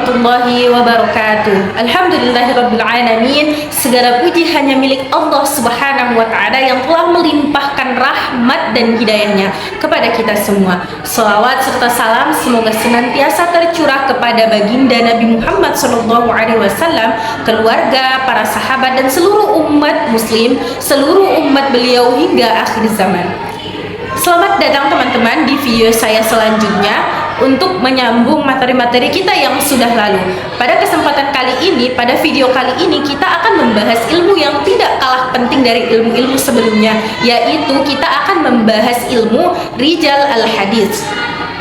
warahmatullahi wabarakatuh. Alhamdulillahirrabbilalamin. Segala puji hanya milik Allah subhanahu wa ta'ala yang telah melimpahkan rahmat dan hidayahnya kepada kita semua. Salawat serta salam semoga senantiasa tercurah kepada baginda Nabi Muhammad SAW, keluarga, para sahabat dan seluruh umat muslim, seluruh umat beliau hingga akhir zaman. Selamat datang teman-teman di video saya selanjutnya untuk menyambung materi-materi kita yang sudah lalu. Pada kesempatan kali ini, pada video kali ini kita akan membahas ilmu yang tidak kalah penting dari ilmu-ilmu sebelumnya, yaitu kita akan membahas ilmu Rijal al-Hadis.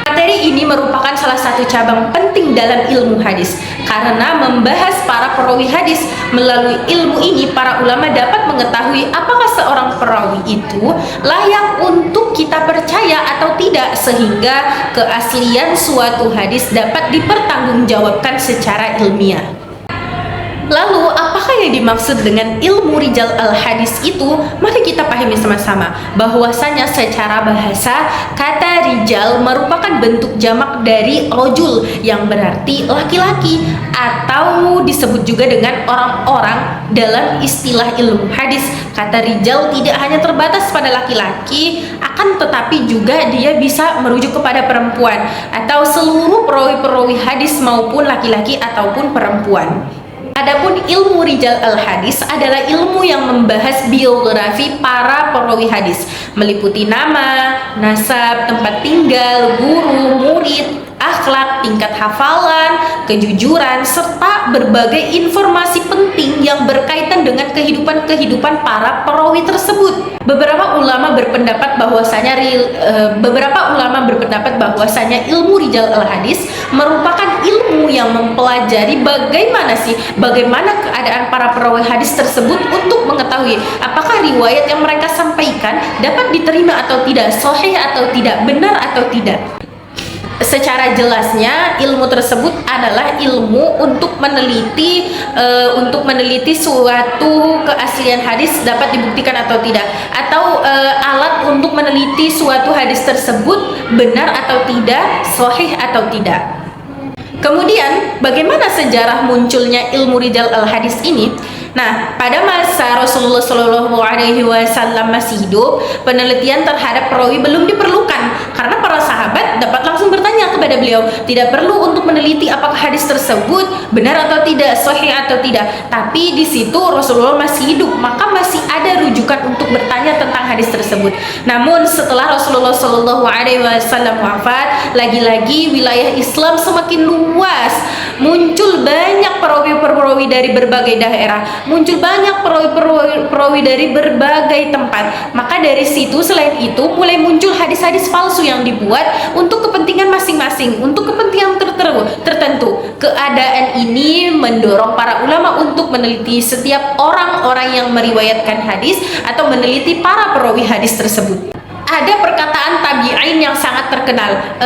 Materi ini merupakan salah satu cabang penting dalam ilmu hadis karena membahas para perawi hadis. Melalui ilmu ini para ulama dapat mengetahui apakah seorang perawi itu layak untuk kita percaya atau tidak, sehingga keaslian suatu hadis dapat dipertanggungjawabkan secara ilmiah. Lalu, apakah yang dimaksud dengan ilmu Rijal al-Hadis itu? Mari kita pahami sama-sama bahwasanya secara bahasa kata rijal merupakan bentuk jamak dari rojul yang berarti laki-laki, atau disebut juga dengan orang-orang. Dalam istilah ilmu hadis, kata rijal tidak hanya terbatas pada laki-laki, akan tetapi juga dia bisa merujuk kepada perempuan atau seluruh perawi-perawi hadis maupun laki-laki ataupun perempuan. Adapun ilmu Rijal al-Hadis adalah ilmu yang membahas biografi para perawi hadis, meliputi nama, nasab, tempat tinggal, guru, murid, akhlak, tingkat hafalan, kejujuran, serta berbagai informasi penting yang berkaitan dengan kehidupan para perawi tersebut. Beberapa ulama berpendapat bahwasanya ilmu Rijal al-Hadis merupakan ilmu yang mempelajari bagaimana keadaan para perawi hadis tersebut untuk mengetahui apakah riwayat yang mereka sampaikan dapat diterima atau tidak, sahih atau tidak, benar atau tidak. Secara jelasnya, ilmu tersebut adalah ilmu untuk meneliti suatu keaslian hadis dapat dibuktikan atau tidak, atau alat untuk meneliti suatu hadis tersebut benar atau tidak, sahih atau tidak. Kemudian, bagaimana sejarah munculnya ilmu Rijal al-Hadis ini? Nah, pada masa Rasulullah SAW masih hidup, penelitian terhadap perawi belum diperlukan karena para sahabat dapat langsung bertanya kepada beliau. Tidak perlu untuk meneliti apakah hadis tersebut benar atau tidak, sahih atau tidak. Tapi di situ Rasulullah masih hidup, maka masih ada rujukan untuk bertanya tentang hadis tersebut. Namun setelah Rasulullah SAW wafat, lagi-lagi wilayah Islam semakin luas, muncul banyak perawi-perawi dari berbagai daerah, muncul banyak perawi dari berbagai tempat. Maka dari situ, selain itu mulai muncul hadis-hadis palsu yang dibuat untuk kepentingan masing-masing, untuk kepentingan tertentu. Keadaan ini mendorong para ulama untuk meneliti setiap orang-orang yang meriwayatkan hadis atau meneliti para perawi hadis tersebut. Ada perkataan tabi'in yang sangat terkenal,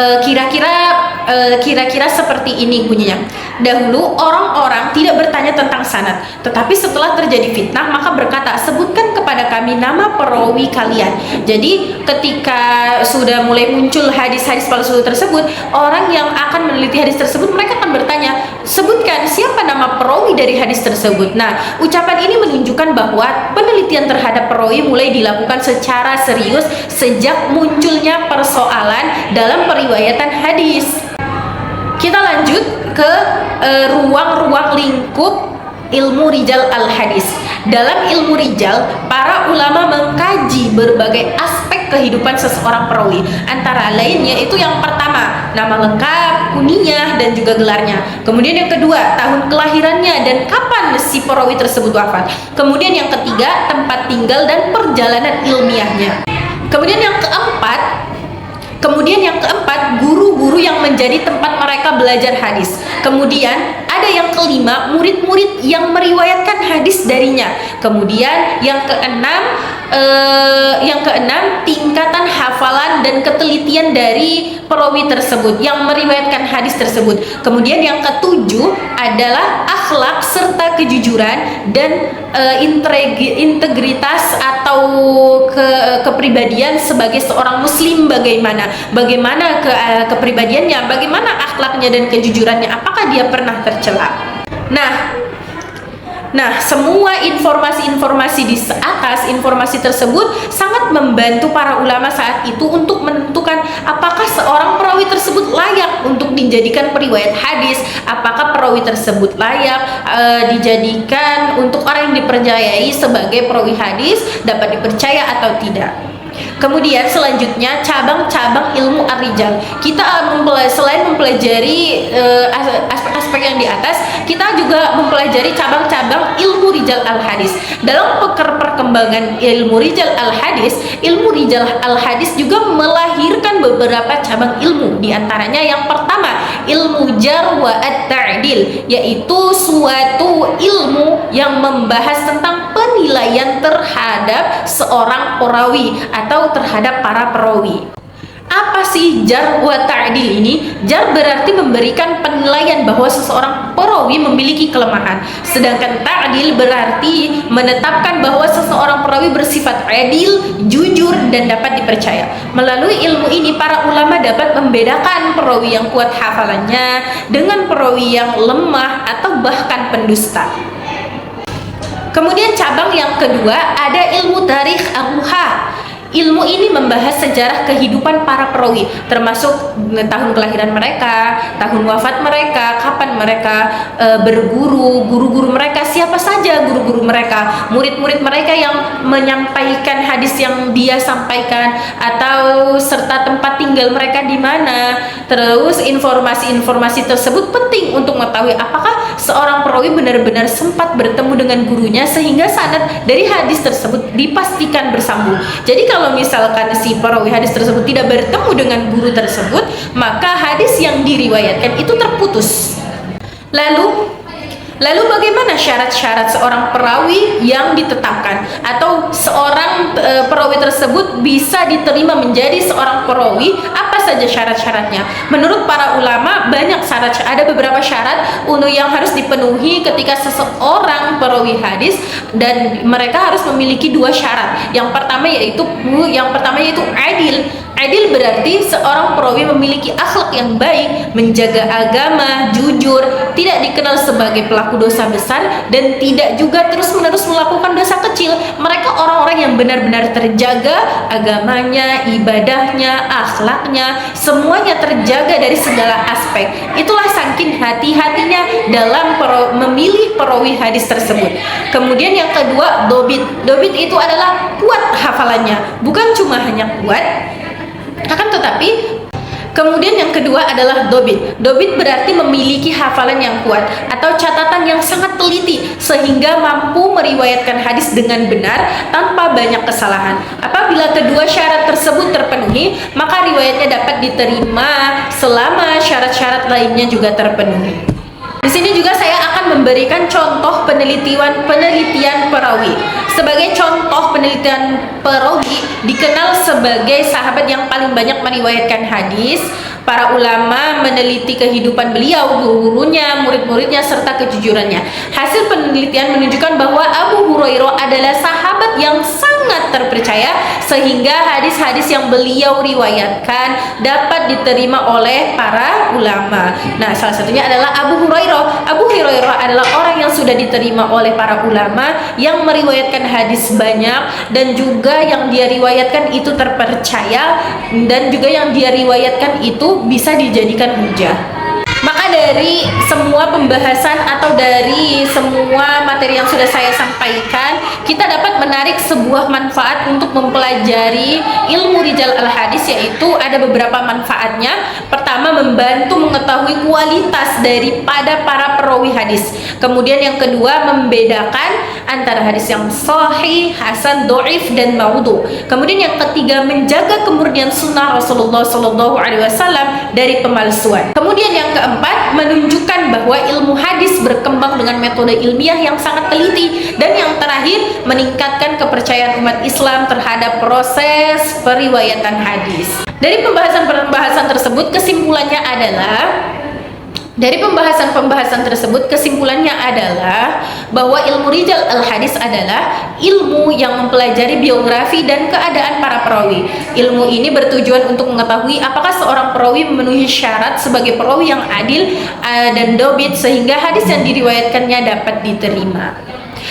kira-kira seperti ini bunyinya. Dahulu orang-orang tidak bertanya tentang sanad, tetapi setelah terjadi fitnah maka berkata, sebutkan kepada kami nama perawi kalian. Jadi ketika sudah mulai muncul hadis-hadis palsu tersebut, orang yang akan meneliti hadis tersebut mereka akan bertanya, sebutkan siapa nama perawi dari hadis tersebut. Nah, ucapan ini menunjukkan bahwa penelitian terhadap perawi mulai dilakukan secara serius sejak munculnya persoalan dalam periwayatan hadis. Kita lanjut ke ruang-ruang lingkup ilmu Rijal al-Hadis. Dalam ilmu Rijal, para ulama mengkaji berbagai aspek kehidupan seseorang perawi. Antara lain yaitu yang pertama, nama lengkap, kunyah, dan juga gelarnya. Kemudian yang kedua, tahun kelahirannya dan kapan si perawi tersebut wafat. Kemudian yang ketiga, tempat tinggal dan perjalanan ilmiahnya. Kemudian yang keempat, guru-guru yang menjadi tempat mereka belajar hadis. Kemudian ada yang kelima, murid-murid yang meriwayatkan hadis darinya. Kemudian yang keenam, Yang keenam, tingkatan hafalan dan ketelitian dari perawi tersebut yang meriwayatkan hadis tersebut. Kemudian yang ketujuh adalah akhlak serta kejujuran dan integritas atau kepribadian sebagai seorang muslim, bagaimana kepribadiannya, bagaimana akhlaknya dan kejujurannya, apakah dia pernah tercela. Nah, semua informasi-informasi di atas, informasi tersebut sangat membantu para ulama saat itu untuk menentukan apakah seorang perawi tersebut layak untuk dijadikan periwayat hadis, apakah perawi tersebut layak dijadikan untuk orang yang dipercayai sebagai perawi hadis, dapat dipercaya atau tidak. Kemudian selanjutnya cabang-cabang ilmu ar-rijal. Kita selain mempelajari aspek-aspek yang di atas, kita juga mempelajari cabang-cabang ilmu rijal al-hadis. Dalam perkembangan ilmu rijal al-hadis juga melahirkan beberapa cabang ilmu. Di antaranya yang pertama, ilmu jar wa at-ta'dil, yaitu suatu ilmu yang membahas tentang penilaian terhadap seorang perawi atau terhadap para perawi. Apa sih jar wa ta'dil ini? Jar berarti memberikan penilaian bahwa seseorang perawi memiliki kelemahan, sedangkan ta'dil berarti menetapkan bahwa seseorang perawi bersifat adil, jujur, dan dapat dipercaya. Melalui ilmu ini para ulama dapat membedakan perawi yang kuat hafalannya dengan perawi yang lemah atau bahkan pendusta. Kemudian cabang yang kedua ada ilmu tarikh ar-ruha. Ilmu ini membahas sejarah kehidupan para perawi, termasuk tahun kelahiran mereka, tahun wafat mereka, kapan mereka berguru, guru-guru mereka, siapa saja guru-guru mereka, murid-murid mereka yang menyampaikan hadis yang dia sampaikan, atau serta tempat tinggal mereka di mana. Terus informasi-informasi tersebut penting untuk mengetahui apakah seorang perawi benar-benar sempat bertemu dengan gurunya sehingga sanad dari hadis tersebut dipastikan bersambung. Jadi kalau misalkan si perawi hadis tersebut tidak bertemu dengan guru tersebut, maka hadis yang diriwayatkan itu terputus. Lalu bagaimana syarat-syarat seorang perawi yang ditetapkan atau seorang perawi tersebut bisa diterima menjadi seorang perawi? Apa saja syarat-syaratnya? Menurut para ulama banyak syarat, ada beberapa syarat yang harus dipenuhi ketika seseorang perawi hadis, dan mereka harus memiliki dua syarat. Yang pertama yaitu adil. Adil berarti seorang perawi memiliki akhlak yang baik, menjaga agama, jujur, tidak dikenal sebagai pelaku dosa besar, dan tidak juga terus-menerus melakukan dosa kecil. Mereka orang-orang yang benar-benar terjaga agamanya, ibadahnya, akhlaknya, semuanya terjaga dari segala aspek. Itulah saking hati-hatinya dalam memilih perawi hadis tersebut. Kemudian yang kedua, dobit. Dobit itu adalah kuat hafalannya, bukan cuma hanya kuat, akan tetapi kemudian yang kedua adalah dobit. Dobit berarti memiliki hafalan yang kuat atau catatan yang sangat teliti sehingga mampu meriwayatkan hadis dengan benar tanpa banyak kesalahan. Apabila kedua syarat tersebut terpenuhi, maka riwayatnya dapat diterima selama syarat-syarat lainnya juga terpenuhi. Di sini juga saya akan memberikan contoh penelitian perawi. Sebagai contoh penelitian perawi dikenal sebagai sahabat yang paling banyak meriwayatkan hadis. Para ulama meneliti kehidupan beliau, guru-gurunya, murid-muridnya, serta kejujurannya. Hasil penelitian menunjukkan bahwa Abu Hurairah adalah sahabat yang sangat terpercaya sehingga hadis-hadis yang beliau riwayatkan dapat diterima oleh para ulama. Nah, salah satunya adalah Abu Hurairah. Abu Hurairah adalah orang yang sudah diterima oleh para ulama, yang meriwayatkan hadis banyak, dan juga yang dia riwayatkan itu terpercaya, dan juga yang dia riwayatkan itu bisa dijadikan hujah. Maka dari semua pembahasan atau dari semua materi yang sudah saya sampaikan, kita dapat menarik sebuah manfaat untuk mempelajari ilmu rijal al-hadis, yaitu ada beberapa manfaatnya. Pertama, membantu mengetahui kualitas daripada para perawi hadis. Kemudian yang kedua, membedakan antara hadis yang sahih, hasan, dhaif, dan maudhu. Kemudian yang ketiga, menjaga kemurnian sunnah Rasulullah SAW dari pemalsuan. Kemudian yang keempat, menunjukkan bahwa ilmu hadis berkembang dengan metode ilmiah yang sangat teliti. Dan yang terakhir, meningkatkan kepercayaan umat Islam terhadap proses periwayatan hadis. Dari pembahasan tersebut, kesimpulannya adalah bahwa ilmu rijal al-hadis adalah ilmu yang mempelajari biografi dan keadaan para perawi. Ilmu ini bertujuan untuk mengetahui apakah seorang perawi memenuhi syarat sebagai perawi yang adil dan dobit sehingga hadis yang diriwayatkannya dapat diterima.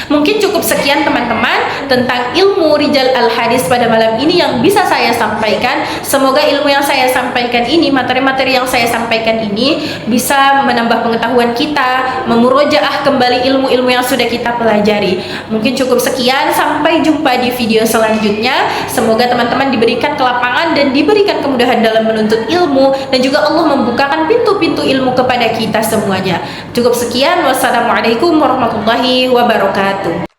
Mungkin cukup sekian teman-teman tentang ilmu rijal al-hadis pada malam ini yang bisa saya sampaikan. Semoga ilmu yang saya sampaikan ini, materi-materi yang saya sampaikan ini bisa menambah pengetahuan kita, memurojaah kembali ilmu-ilmu yang sudah kita pelajari. Mungkin cukup sekian, sampai jumpa di video selanjutnya. Semoga teman-teman diberikan kelapangan dan diberikan kemudahan dalam menuntut ilmu, dan juga Allah membukakan pintu-pintu ilmu kepada kita semuanya. Cukup sekian, wassalamualaikum warahmatullahi wabarakatuh.